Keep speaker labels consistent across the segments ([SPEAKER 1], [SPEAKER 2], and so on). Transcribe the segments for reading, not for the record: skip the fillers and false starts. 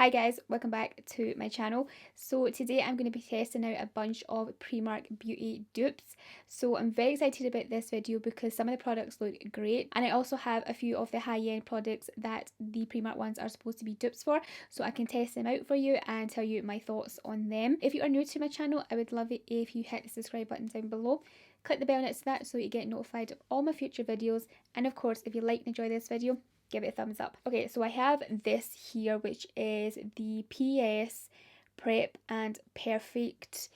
[SPEAKER 1] Hi guys, welcome back to my channel. So today I'm going to be testing out a bunch of Primark beauty dupes. So I'm very excited about this video because some of the products look great, and I also have a few of the high-end products that the Primark ones are supposed to be dupes for, so I can test them out for you and tell you my thoughts on them. If you are new to my channel, I would love it if you hit the subscribe button down below. Click the bell next to that so you get notified of all my future videos, and of course if you like and enjoy this video, give it a thumbs up. Okay, so I have this here, which is the PS Prep and Perfect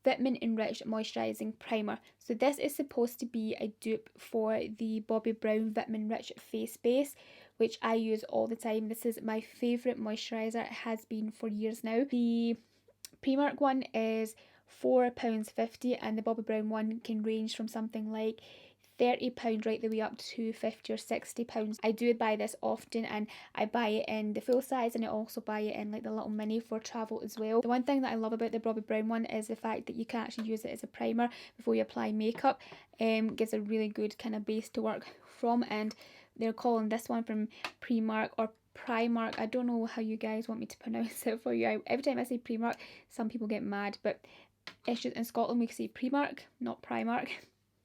[SPEAKER 1] Vitamin Enriched Moisturising Primer. So this is supposed to be a dupe for the Bobbi Brown Vitamin Enriched Face Base, which I use all the time. This is my favourite moisturiser. It has been for years now. The Primark one is £4.50 and the Bobbi Brown one can range from something like £30 right the way up to £50 or £60. I do buy this often, and I buy it in the full size, and I also buy it in like the little mini for travel as well. The one thing that I love about the Bobbi Brown one is the fact that you can actually use it as a primer before you apply makeup. Gives a really good kind of base to work from, and they're calling this one from Primark or Primark. I don't know how you guys want me to pronounce it for you. Every time I say Primark, some people get mad, but it's just in Scotland we say Primark, not Primark.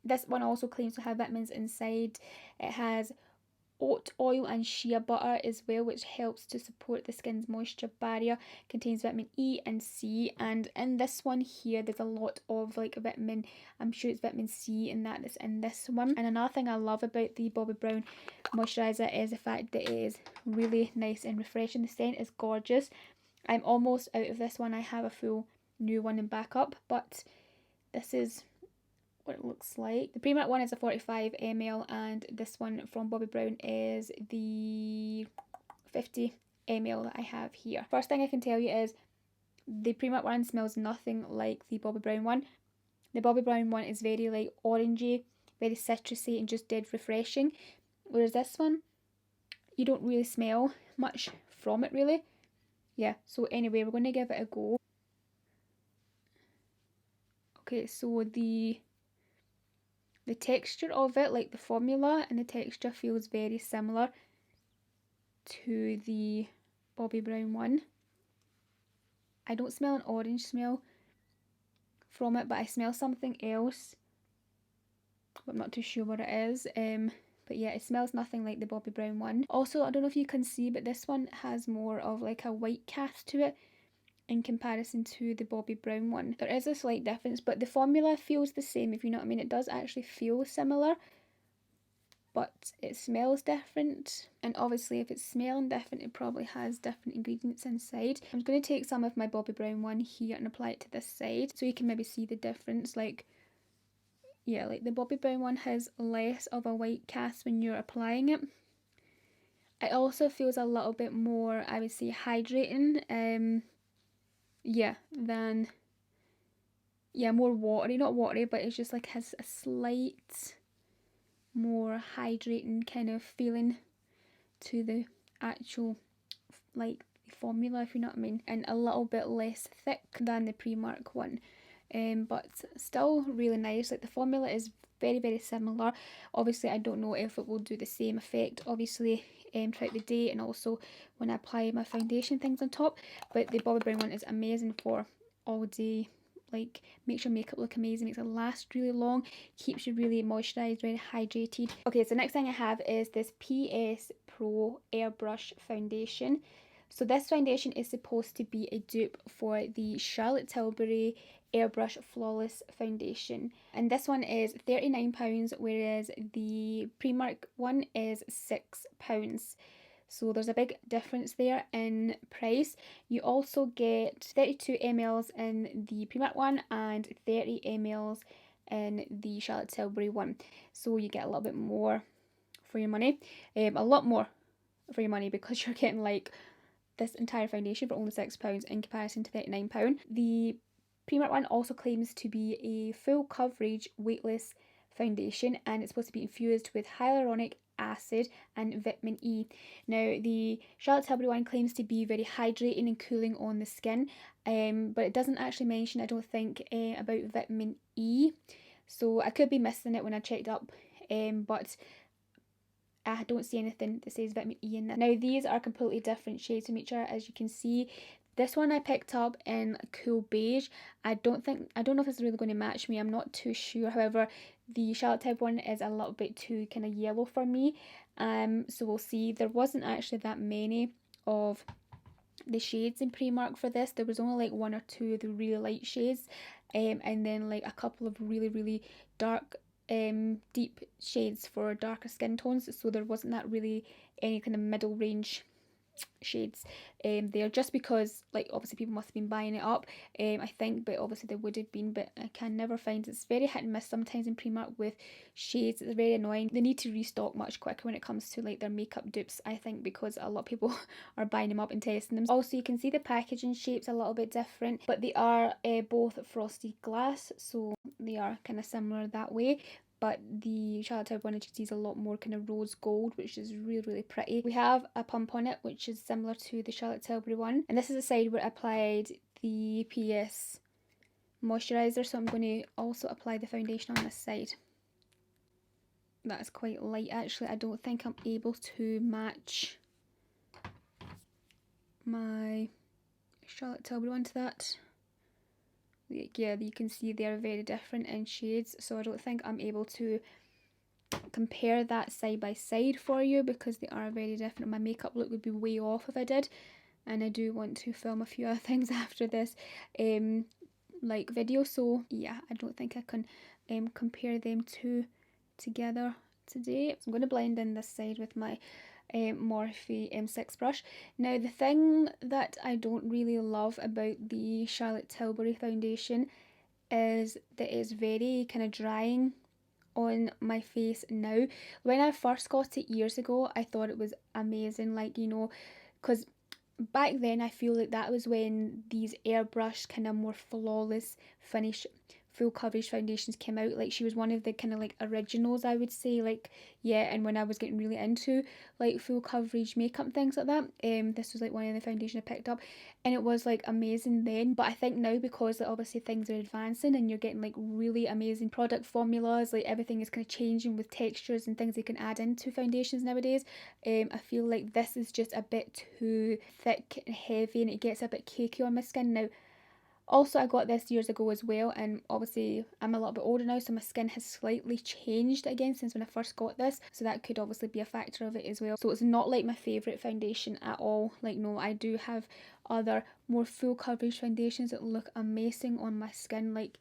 [SPEAKER 1] This one also claims to have vitamins inside. It has oat oil and shea butter as well, which helps to support the skin's moisture barrier. Contains vitamin E and C, and in this one here there's a lot of like vitamin, I'm sure it's vitamin C in that's in this one. And another thing I love about the Bobbi Brown moisturiser is the fact that it is really nice and refreshing. The scent is gorgeous. I'm almost out of this one. I have a full new one in backup, but this is what it looks like. The Primark one is a 45 ml and this one from Bobbi Brown is the 50 ml that I have here. First thing I can tell you is the Primark one smells nothing like the Bobbi Brown one. The Bobbi Brown one is very like orangey, very citrusy and just dead refreshing, whereas this one you don't really smell much from it really. Yeah, so anyway, we're going to give it a go. Okay, so the texture of it, like the formula and the texture, feels very similar to the Bobbi Brown one. I don't smell an orange smell from it, but I smell something else, but I'm not too sure what it is. But yeah, it smells nothing like the Bobbi Brown one. Also, I don't know if you can see, but this one has more of like a white cast to it in comparison to the Bobbi Brown one. There is a slight difference, but the formula feels the same, if you know what I mean. It does actually feel similar, but it smells different, and obviously if it's smelling different it probably has different ingredients inside. I'm going to take some of my Bobbi Brown one here and apply it to this side so you can maybe see the difference. Like, yeah, like the Bobbi Brown one has less of a white cast when you're applying it. It also feels a little bit more, I would say, hydrating, yeah, than, yeah, more watery, not watery, but it's just like has a slight more hydrating kind of feeling to the actual like formula, if you know what I mean, and a little bit less thick than the Primark one, but still really nice. Like the formula is very similar. Obviously I don't know if it will do the same effect obviously throughout the day and also when I apply my foundation things on top, but the Bobbi Brown one is amazing for all day. Like, makes your makeup look amazing, makes it last really long, keeps you really moisturised, very hydrated. Okay, so next thing I have is this PS Pro Airbrush Foundation. So this foundation is supposed to be a dupe for the Charlotte Tilbury Airbrush Flawless Foundation. And this one is £39, whereas the Primark one is £6. So there's a big difference there in price. You also get 32 ml in the Primark one and 30 ml in the Charlotte Tilbury one. So you get a little bit more for your money. A lot more for your money, because you're getting like this entire foundation for only £6 in comparison to £39. The Primark one also claims to be a full coverage weightless foundation, and it's supposed to be infused with hyaluronic acid and vitamin E. Now the Charlotte Tilbury one claims to be very hydrating and cooling on the skin, but it doesn't actually mention, I don't think, about vitamin E, so I could be missing it when I checked up, but I don't see anything that says vitamin E in this. Now these are completely different shades from each other, as you can see. This one I picked up in cool beige. I don't know if this is really going to match me. I'm not too sure. However, the Charlotte Tilbury one is a little bit too kind of yellow for me. So we'll see. There wasn't actually that many of the shades in Primark for this. There was only like 1 or 2 of the really light shades, and then like a couple of really dark deep shades for darker skin tones. So there wasn't that really any kind of middle range shades there, just because like obviously people must have been buying it up, I think, but obviously they would have been, but I can never find. It's very hit and miss sometimes in Primark with shades. It's very annoying. They need to restock much quicker when it comes to like their makeup dupes, I think, because a lot of people are buying them up and testing them. Also, you can see the packaging shape's a little bit different, but they are both frosted glass, so they are kind of similar that way. But the Charlotte Tilbury one, as you can see, is a lot more kind of rose gold, which is really pretty. We have a pump on it, which is similar to the Charlotte Tilbury one. And this is the side where I applied the PS moisturiser, so I'm going to also apply the foundation on this side. That is quite light, actually. I don't think I'm able to match my Charlotte Tilbury one to that. Yeah, you can see they're very different in shades, so I don't think I'm able to compare that side by side for you because they are very different. My makeup look would be way off if I did, and I do want to film a few other things after this like video, so yeah, I don't think I can compare them two together today. So I'm going to blend in this side with my Morphe M6 brush. Now the thing that I don't really love about the Charlotte Tilbury foundation is that it's very kind of drying on my face now. When I first got it years ago, I thought it was amazing, like, you know, because back then I feel like that was when these airbrush kind of more flawless finish full coverage foundations came out. Like, she was one of the kind of like originals, I would say, like, yeah. And when I was getting really into like full coverage makeup and things like that, this was like one of the foundation I picked up, and it was like amazing then. But I think now, because like obviously things are advancing and you're getting like really amazing product formulas, like everything is kind of changing with textures and things they can add into foundations nowadays, I feel like this is just a bit too thick and heavy, and it gets a bit cakey on my skin now. Also, I got this years ago as well, and obviously I'm a little bit older now, so my skin has slightly changed again since when I first got this, so that could obviously be a factor of it as well. So it's not like my favourite foundation at all. Like, no, I do have other more full coverage foundations that look amazing on my skin, like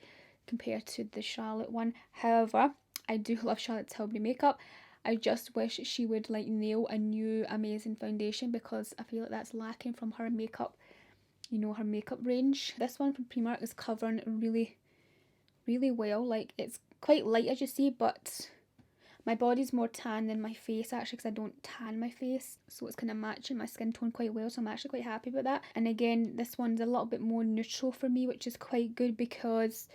[SPEAKER 1] compared to the Charlotte one. However, I do love Charlotte Tilbury makeup. I just wish she would like nail a new amazing foundation, because I feel like that's lacking from her makeup, you know, her makeup range. This one from Primark is covering really well. Like, it's quite light as you see, but my body's more tan than my face actually, because I don't tan my face, so it's kind of matching my skin tone quite well, so I'm actually quite happy about that. And again, this one's a little bit more neutral for me, which is quite good, because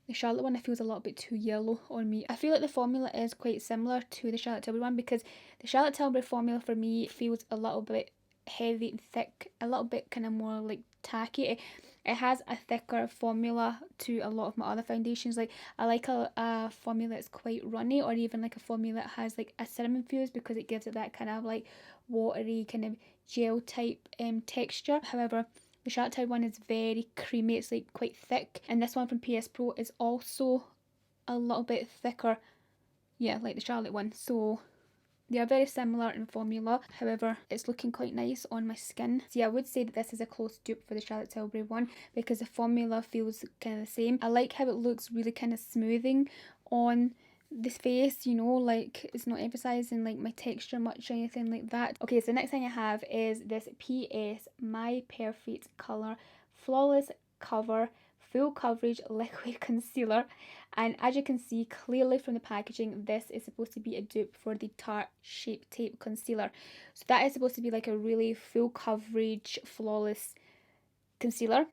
[SPEAKER 1] the Charlotte one I feel is a little bit too yellow on me. I feel like the formula is quite similar to the Charlotte Tilbury one, because the Charlotte Tilbury formula for me feels a little bit heavy and thick, a little bit kind of more like tacky. It has a thicker formula to a lot of my other foundations. Like, I like a formula that's quite runny, or even like a formula that has like a serum infused, because it gives it that kind of like watery kind of gel type texture. However, the Charlotte Tilbury one is very creamy, it's like quite thick, and this one from PS Pro is also a little bit thicker, yeah, like the Charlotte one. So they are very similar in formula, however it's looking quite nice on my skin. So yeah, I would say that this is a close dupe for the Charlotte Tilbury one, because the formula feels kind of the same. I like how it looks really kind of smoothing on this face, you know, like it's not emphasizing like my texture much or anything like that. Okay, so the next thing I have is this PS My Perfect Colour Flawless Cover Full Coverage Liquid Concealer, and as you can see clearly from the packaging, this is supposed to be a dupe for the Tarte Shape Tape Concealer. So that is supposed to be like a really full coverage flawless concealer.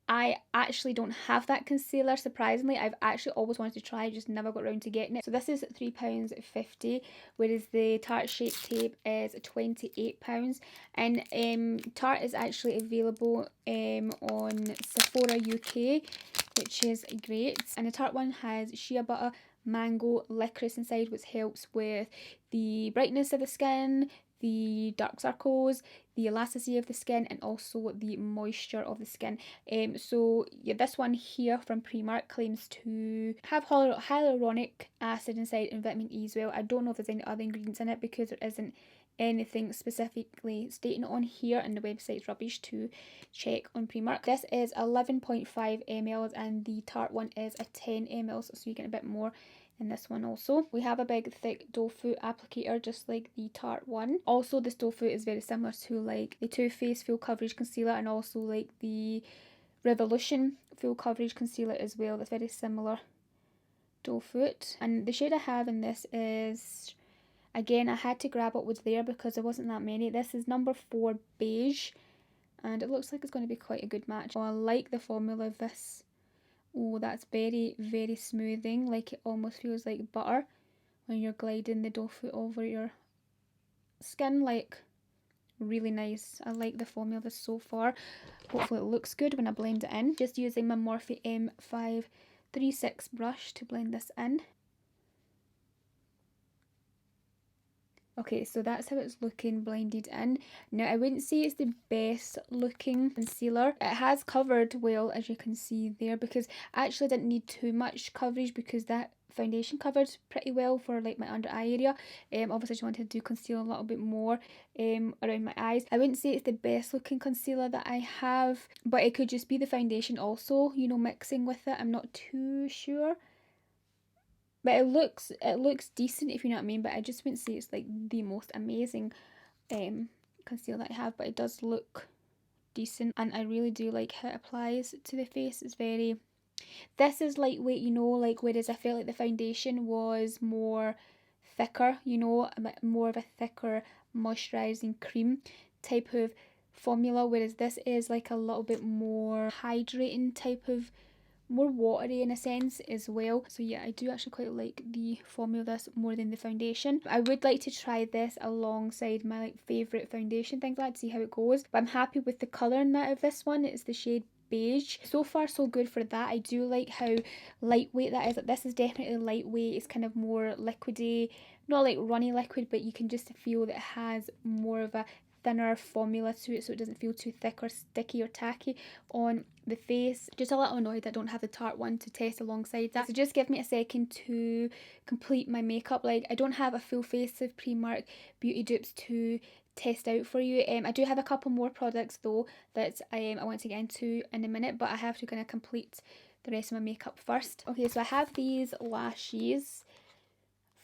[SPEAKER 1] I actually don't have that concealer, surprisingly. I've actually always wanted to try it, just never got around to getting it. So this is £3.50, whereas the Tarte Shape Tape is £28. And Tarte is actually available on Sephora UK, which is great. And the Tarte one has shea butter, mango licorice inside, which helps with the brightness of the skin, the dark circles, the elasticity of the skin, and also the moisture of the skin. So yeah, this one here from Primark claims to have hyaluronic acid inside and vitamin E as well. I don't know if there's any other ingredients in it because there isn't anything specifically stating on here, and the website's rubbish to check on Primark. This is 11.5 ml and the Tarte one is a 10 ml, so you get a bit more in this one also. We have a big thick doe foot applicator just like the Tarte one. Also this doe foot is very similar to like the Too Faced full coverage concealer and also like the Revolution full coverage concealer as well. That's very similar doe foot. And the shade I have in this is, again, I had to grab what was there because there wasn't that many. This is number 4 beige and it looks like it's going to be quite a good match. Oh, I like the formula of this. Oh, that's very, very smoothing. Like it almost feels like butter when you're gliding the doe foot over your skin. Like really nice. I like the formula so far. Hopefully it looks good when I blend it in. Just using my Morphe M536 brush to blend this in. Okay, so that's how it's looking blended in. Now, I wouldn't say it's the best looking concealer. It has covered well, as you can see there, because I actually didn't need too much coverage because that foundation covered pretty well for like my under eye area. Obviously I just wanted to do conceal a little bit more around my eyes. I wouldn't say it's the best looking concealer that I have, but it could just be the foundation also, you know, mixing with it. I'm not too sure. But it looks decent, if you know what I mean, but I just wouldn't say it's like the most amazing concealer that I have, but it does look decent and I really do like how it applies to the face. It's very, this is lightweight, you know, like whereas I felt like the foundation was more thicker, you know, a bit more of a thicker moisturising cream type of formula, whereas this is like a little bit more hydrating type of, more watery in a sense as well. So yeah, I do actually quite like the formula of this more than the foundation. I would like to try this alongside my like favourite foundation things like that to see how it goes, but I'm happy with the colour in that of this one. It's the shade beige. So far so good for that. I do like how lightweight that is. Like, this is definitely lightweight. It's kind of more liquidy, not like runny liquid, but you can just feel that it has more of a thinner formula to it, so it doesn't feel too thick or sticky or tacky on the face. Just a little annoyed I don't have the Tarte one to test alongside that, so just give me a second to complete my makeup. Like, I don't have a full face of Primark beauty dupes to test out for you. I do have a couple more products though that I want to get into in a minute, but I have to kind of complete the rest of my makeup first. Okay, so I have these lashes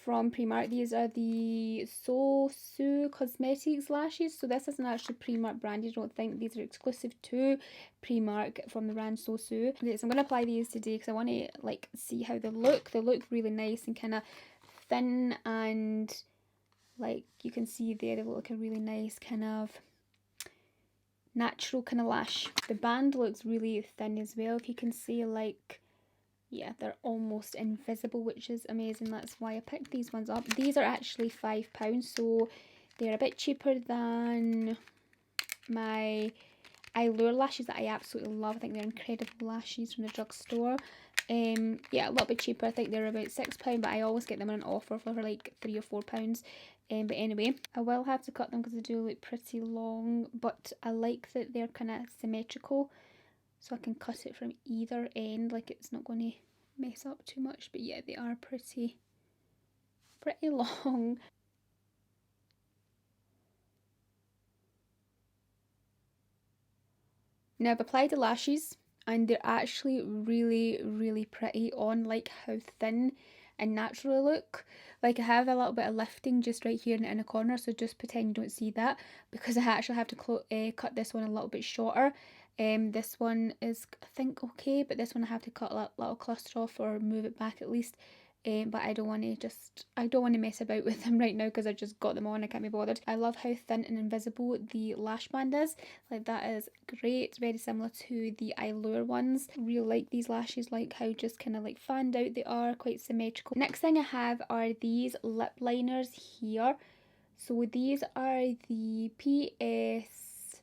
[SPEAKER 1] from Primark. These are the Cosmetics lashes. So this isn't actually Primark branded, I don't think. These are exclusive to Primark from the brand Okay, so I'm going to apply these today because I want to like see how they look. They look really nice and kind of thin, and like you can see there, they look like a really nice kind of natural kind of lash. The band looks really thin as well, if you can see. Like, yeah, they're almost invisible, which is amazing. That's why I picked these ones up. These are actually £5, so they're a bit cheaper than my Allure lashes that I absolutely love. I think they're incredible lashes from the drugstore. Yeah, a little bit cheaper. I think they're about £6, but I always get them on an offer for like £3 or £4. But anyway, I will have to cut them because they do look pretty long, but I like that they're kind of symmetrical, so I can cut it from either end, like it's not going to mess up too much. But yeah, they are pretty long. Now I've applied the lashes and they're actually really pretty on, like how thin and natural they look. Like, I have a little bit of lifting just right here in the inner corner, so just pretend you don't see that, because I actually have to cut this one a little bit shorter. This one is, I think, okay, but this one I have to cut a little cluster off or move it back at least. But I don't want to mess about with them right now because I just got them on. I can't be bothered. I love how thin and invisible the lash band is. Like, that is great. Very similar to the Allure ones. Really like these lashes, like how just kind of like fanned out they are, quite symmetrical. Next thing I have are these lip liners here. So these are the PS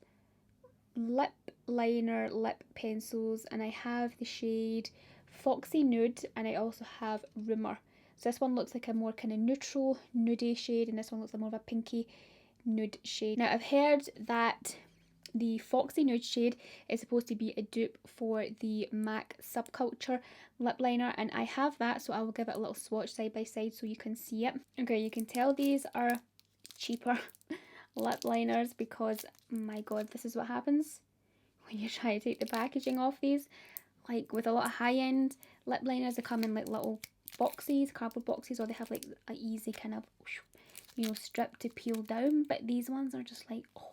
[SPEAKER 1] lip liner lip pencils, and I have the shade Foxy Nude, and I also have Rumour. So this one looks like a more kind of neutral nudie shade, and this one looks like more of a pinky nude shade. Now I've heard that the Foxy Nude shade is supposed to be a dupe for the MAC Subculture lip liner, and I have that, so I will give it a little swatch side by side so you can see it. Okay, you can tell these are cheaper lip liners because, my god, this is what happens when you try to take the packaging off these. Like with a lot of high-end lip liners, they come in like little boxes, cardboard boxes, or they have like an easy kind of, you know, strip to peel down, but these ones are just like, oh,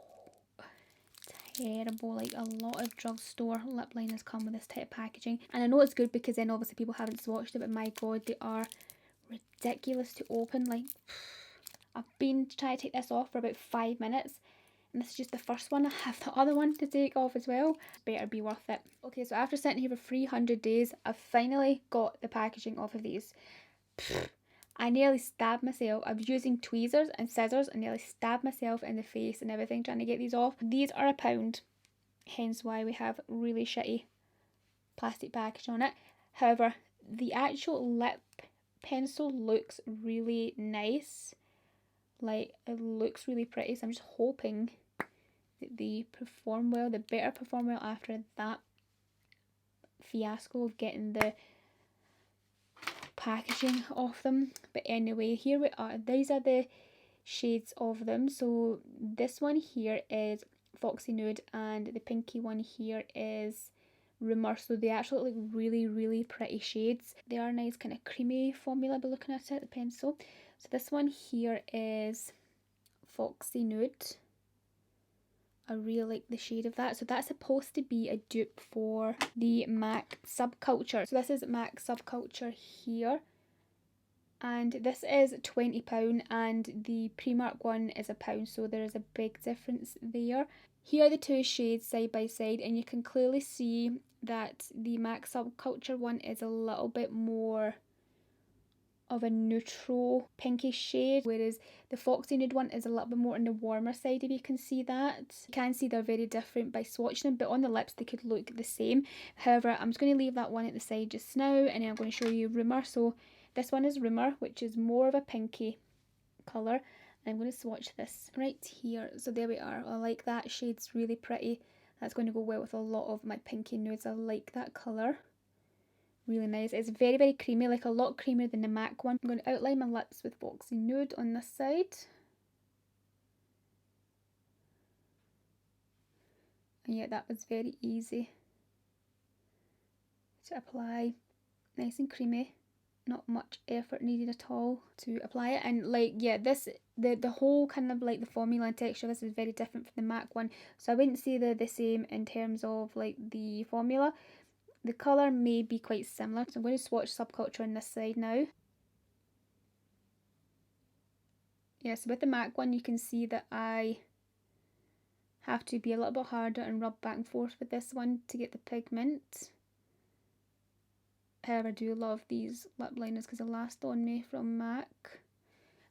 [SPEAKER 1] terrible. Like a lot of drugstore lip liners come with this type of packaging, and I know it's good because then obviously people haven't swatched it, but my god, they are ridiculous to open. Like I've been trying to take this off for about 5 minutes, and this is just the first one. I have the other one to take off as well. Better be worth it. Okay, so after sitting here for 300 days, I've finally got the packaging off of these. I nearly stabbed myself. I was using tweezers and scissors and nearly stabbed myself in the face and everything trying to get these off. These are £1, hence why we have really shitty plastic package on it. However, the actual lip pencil looks really nice. Like, it looks really pretty, so I'm just hoping that they perform well. They better perform well after that fiasco of getting the packaging off them. But anyway, here we are. These are the shades of them. So this one here is Foxy Nude, and the pinky one here is Rumour. So they actually look like really, really pretty shades. They are nice kind of creamy formula by looking at it, the pencil. So this one here is Foxy Nude. I really like the shade of that. So that's supposed to be a dupe for the MAC Subculture. So this is MAC Subculture here. And this is £20 and the Primark one is £1. So there is a big difference there. Here are the two shades side by side, and you can clearly see that the MAC Subculture one is a little bit more of a neutral pinky shade, whereas the Foxy Nude one is a little bit more on the warmer side, if you can see that. You can see they're very different by swatching them, but on the lips they could look the same. However, I'm just going to leave that one at the side just now, and then I'm going to show you Rumour. So this one is Rumour, which is more of a pinky colour, and I'm going to swatch this right here. So there we are. I like that shade, it's really pretty. That's going to go well with a lot of my pinky nudes. I like that colour. Really nice. It's very, very creamy, like a lot creamier than the MAC one. I'm going to outline my lips with Foxy Nude on this side. And yeah, that was very easy to apply. Nice and creamy. Not much effort needed at all to apply it. And like, yeah, this, the whole kind of like the formula and texture of this is very different from the MAC one. So I wouldn't say they're the same in terms of like the formula. The colour may be quite similar, so I'm going to swatch Subculture on this side now. Yeah, so with the MAC one you can see that I have to be a little bit harder and rub back and forth with this one to get the pigment. However, I do love these lip liners because they last on me from MAC.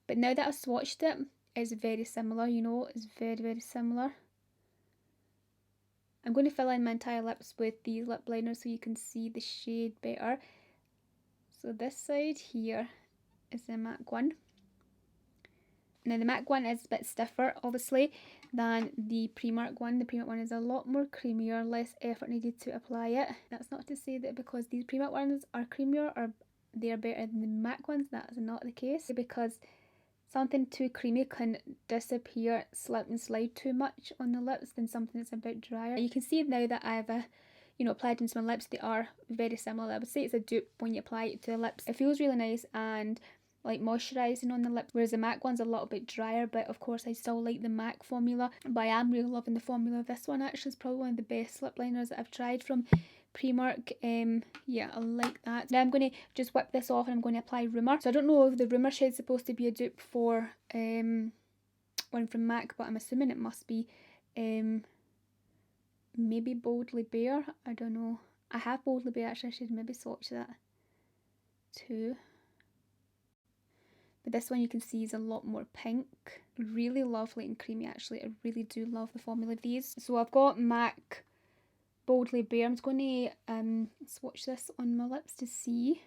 [SPEAKER 1] But now that I've swatched it, it's very similar, you know, it's very, very similar. I'm going to fill in my entire lips with these lip liners so you can see the shade better. So this side here is the MAC one. Now the MAC one is a bit stiffer obviously than the Primark one. The Primark one is a lot more creamier, less effort needed to apply it. That's not to say that because these Primark ones are creamier or they are better than the MAC ones. That is not the case, because something too creamy can disappear, slip and slide too much on the lips than something that's a bit drier. You can see now that I've applied into my lips, they are very similar. I would say it's a dupe when you apply it to the lips. It feels really nice and like moisturising on the lips, whereas the MAC one's a little bit drier, but of course I still like the MAC formula. But I am really loving the formula of this one. Actually, it's probably one of the best lip liners that I've tried from Primark. Yeah, I like that. Now I'm going to just whip this off and I'm going to apply Rumour. So I don't know if the Rumour shade's supposed to be a dupe for one from MAC, but I'm assuming it must be. Maybe Boldly Bare, I don't know. I have Boldly Bare, actually I should maybe swatch that too. But this one you can see is a lot more pink. Really lovely and creamy actually. I really do love the formula of these. So I've got MAC Boldly Bare. I'm just going to swatch this on my lips to see.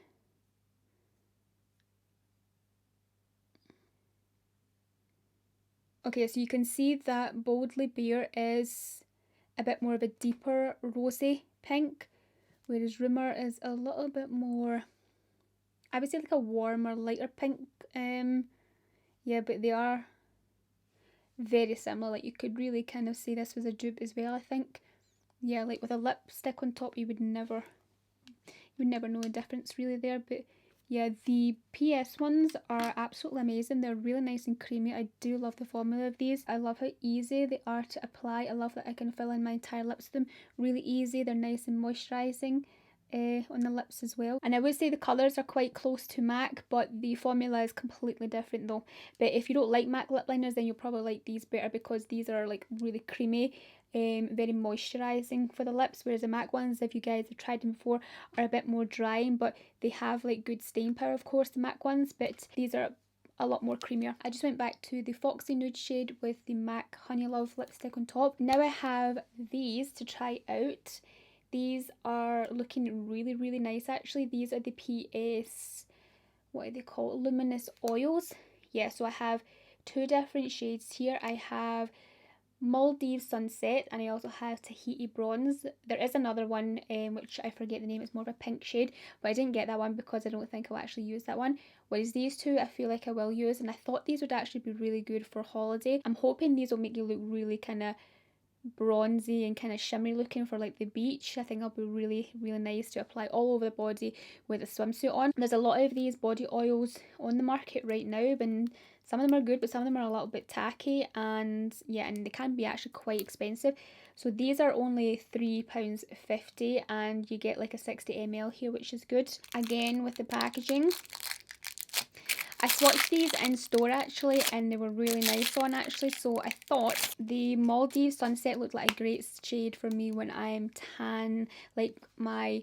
[SPEAKER 1] Okay, so you can see that Boldly Bare is a bit more of a deeper rosy pink, whereas Rumour is a little bit more, I would say like a warmer, lighter pink. Yeah, but they are very similar. Like you could really kind of say this was a dupe as well, I think. Yeah, like with a lipstick on top, you would never know the difference really there. But yeah, the PS ones are absolutely amazing. They're really nice and creamy. I do love the formula of these. I love how easy they are to apply. I love that I can fill in my entire lips with them really easy. They're nice and moisturising. On the lips as well, and I would say the colours are quite close to MAC, but the formula is completely different though. But if you don't like MAC lip liners, then you'll probably like these better, because these are like really creamy, very moisturising for the lips, whereas the MAC ones, if you guys have tried them before, are a bit more drying, but they have like good staying power, of course, the MAC ones, but these are a lot more creamier. I just went back to the Foxy Nude shade with the MAC Honey Love lipstick on top. Now I have these to try out. These are looking really, really nice actually. These are the PS, what are they called? Luminous oils. Yeah, so I have two different shades here. I have Maldives Sunset, and I also have Tahiti Bronze. There is another one which I forget the name, it's more of a pink shade, but I didn't get that one because I don't think I'll actually use that one. Whereas these two I feel like I will use, and I thought these would actually be really good for holiday. I'm hoping these will make you look really kind of bronzy and kind of shimmery looking for like the beach. I think it'll be really, really nice to apply all over the body with a swimsuit on. There's a lot of these body oils on the market right now, and some of them are good, but some of them are a little bit tacky, and yeah, and they can be actually quite expensive. So these are only £3.50, and you get like a 60 ml here, which is good. Again, with the packaging, I swatched these in store actually, and they were really nice on actually, so I thought the Maldives Sunset looked like a great shade for me when I'm tan, like my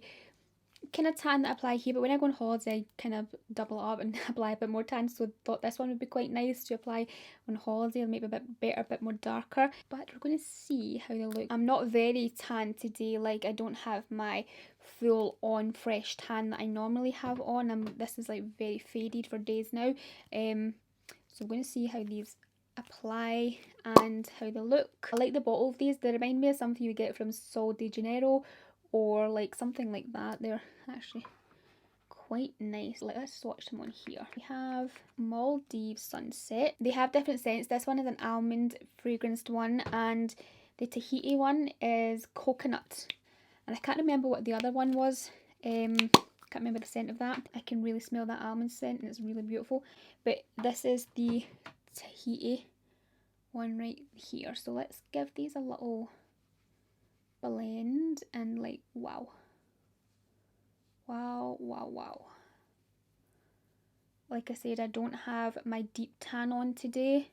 [SPEAKER 1] kind of tan that I apply here, but when I go on holiday I kind of double up and apply a bit more tan, so I thought this one would be quite nice to apply on holiday, maybe a bit better, a bit more darker. But we're going to see how they look. I'm not very tan today, like I don't have my full on fresh tan that I normally have on. This is like very faded for days now. So I'm going to see how these apply and how they look. I like the bottle of these. They remind me of something you get from Sol de Janeiro or like something like that. They're actually quite nice. Let's swatch them on here. We have Maldives Sunset. They have different scents. This one is an almond fragranced one, and the Tahiti one is coconut. And I can't remember what the other one was. Can't remember the scent of that. I can really smell that almond scent, and it's really beautiful. But this is the Tahiti one right here. So let's give these a little blend, and like, wow. Wow, wow, wow. Like I said, I don't have my deep tan on today,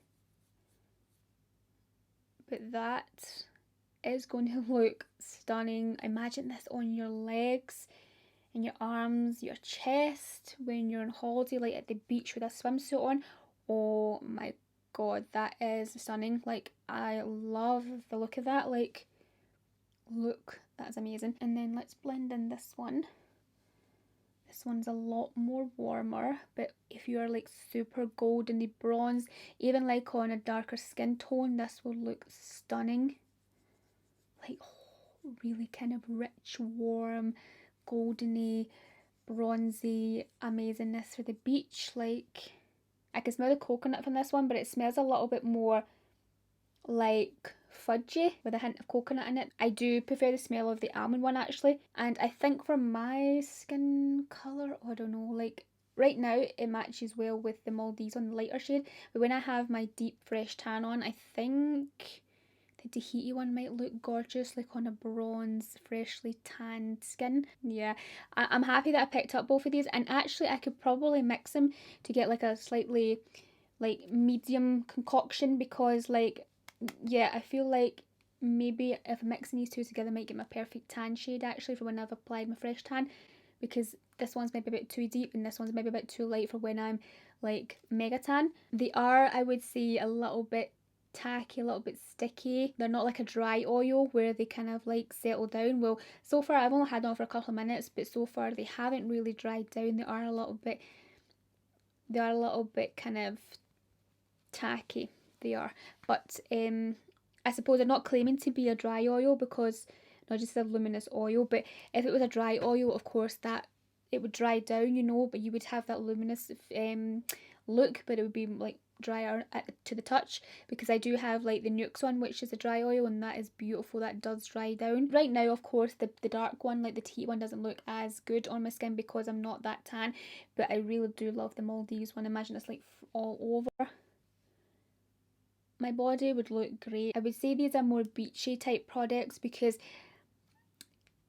[SPEAKER 1] but that is going to look stunning. Imagine this on your legs and your arms, your chest when you're on holiday, like at the beach with a swimsuit on. Oh my god, that is stunning. Like, I love the look of that. Like, look, that's amazing. And then let's blend in this one. This one's a lot more warmer, but if you are like super golden bronze, even like on a darker skin tone, this will look stunning. Like, oh, really kind of rich, warm, goldeny, bronzy amazingness for the beach. Like, I can smell the coconut from this one, but it smells a little bit more like fudgy with a hint of coconut in it. I do prefer the smell of the almond one actually, and I think for my skin colour, I don't know, like right now it matches well with the Maldives on the lighter shade, but when I have my deep fresh tan on, I think the Tahiti one might look gorgeous like on a bronze freshly tanned skin. Yeah, I'm happy that I picked up both of these, and actually I could probably mix them to get like a slightly like medium concoction, because like, yeah, I feel like maybe if mixing these two together might get my perfect tan shade actually for when I've applied my fresh tan, because this one's maybe a bit too deep and this one's maybe a bit too light for when I'm like mega tan. They are, I would say, a little bit tacky, a little bit sticky. They're not like a dry oil where they kind of like settle down. Well, so far I've only had them on for a couple of minutes, but so far they haven't really dried down. They are a little bit kind of tacky. they are. But I suppose I'm not claiming to be a dry oil because I just have luminous oil, but if it was a dry oil, of course that it would dry down, you know, but you would have that luminous look, but it would be like drier to the touch, because I do have like the Nuxe one, which is a dry oil, and that is beautiful. That does dry down. Right now, of course, the dark one, like the Tahiti one, doesn't look as good on my skin because I'm not that tan, but I really do love the Maldives one. Imagine it's like all over my body, would look great. I would say these are more beachy type products because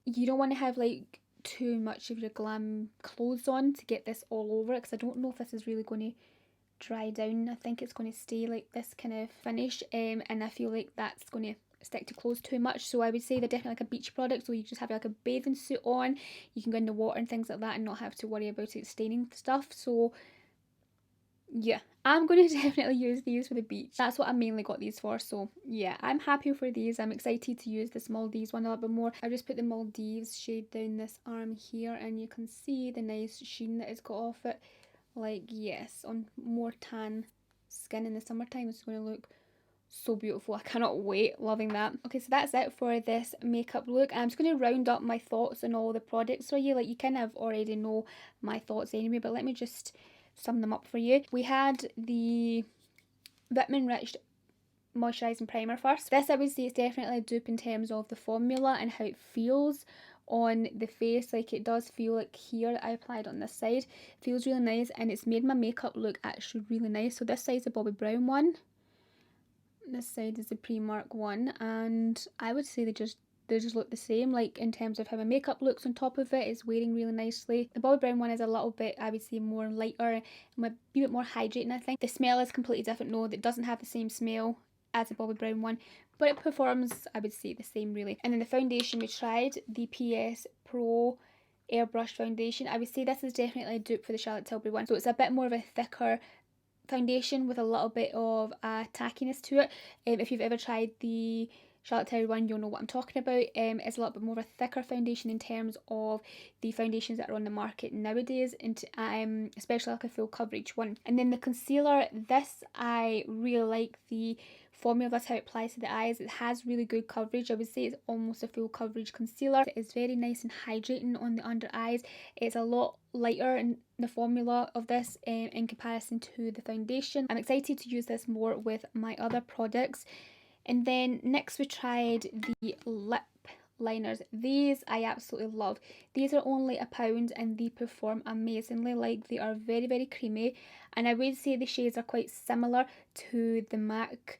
[SPEAKER 1] you don't want to have like too much of your glam clothes on to get this all over it, because I don't know if this is really going to dry down. I think it's going to stay like this kind of finish, and I feel like that's going to stick to clothes too much. So I would say they're definitely like a beach product, so you just have like a bathing suit on, you can go in the water and things like that and not have to worry about it staining stuff. So yeah, I'm going to definitely use these for the beach. That's what I mainly got these for. So yeah, I'm happy for these. I'm excited to use this Maldives one a little bit more. I just put the Maldives shade down this arm here, and you can see the nice sheen that it's got off it. Like, yes, on more tan skin in the summertime, it's going to look so beautiful. I cannot wait. Loving that. Okay, so that's it for this makeup look. I'm just going to round up my thoughts on all the products for you. Like, you kind of already know my thoughts anyway, but let me just sum them up for you. We had the Enriched Moisturising Primer first. This, I would say, is definitely a dupe in terms of the formula and how it feels on the face. Like, it does feel like here I applied on this side, it feels really nice, and it's made my makeup look actually really nice. So this side is the Bobbi Brown one, this side is the Primark one, and I would say they just look the same, like in terms of how my makeup looks on top of it. It's wearing really nicely. The Bobbi Brown one is a little bit, I would say, more lighter and a bit more hydrating. I think the smell is completely different. No, it doesn't have the same smell as the Bobbi Brown one, but it performs, I would say, the same really. And then the foundation, we tried the PS Pro Airbrush Foundation. I would say this is definitely a dupe for the Charlotte Tilbury one. So it's a bit more of a thicker foundation with a little bit of tackiness to it. If you've ever tried the Charlotte Tilbury one, you'll know what I'm talking about. It's a little bit more of a thicker foundation in terms of the foundations that are on the market nowadays, and especially like a full coverage one. And then the concealer, this I really like the formula. That's how it applies to the eyes. It has really good coverage. I would say it's almost a full coverage concealer. It's very nice and hydrating on the under eyes. It's a lot lighter in the formula of this in comparison to the foundation. I'm excited to use this more with my other products. And then next we tried the lip liners. These I absolutely love. These are only £1 and they perform amazingly. Like, they are very, very creamy, and I would say the shades are quite similar to the MAC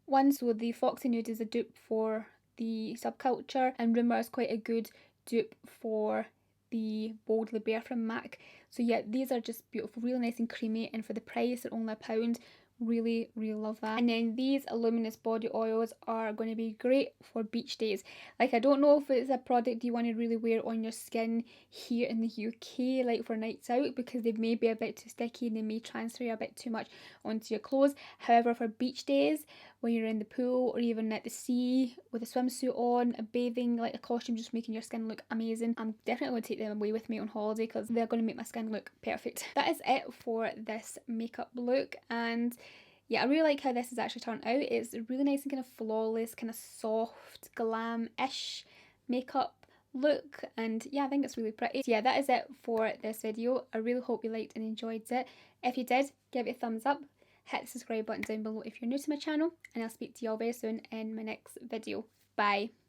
[SPEAKER 1] one. So the Foxy Nude is a dupe for the Subculture, and Rumour is quite a good dupe for the Boldly Bare from MAC. So yeah, these are just beautiful, really nice and creamy, and for the price they're only £1. Really, really love that. And then these Luminous body oils are going to be great for beach days. Like, I don't know if it's a product you want to really wear on your skin here in the UK, like for nights out, because they may be a bit too sticky and they may transfer a bit too much onto your clothes. However, for beach days, when you're in the pool or even at the sea with a swimsuit on, a bathing, like a costume, just making your skin look amazing, I'm definitely going to take them away with me on holiday because they're going to make my skin look perfect. That is it for this makeup look, and yeah, I really like how this has actually turned out. It's really nice and kind of flawless, kind of soft, glam-ish makeup look, and yeah, I think it's really pretty. So yeah, that is it for this video. I really hope you liked and enjoyed it. If you did, give it a thumbs up, hit the subscribe button down below if you're new to my channel, and I'll speak to you all very soon in my next video. Bye.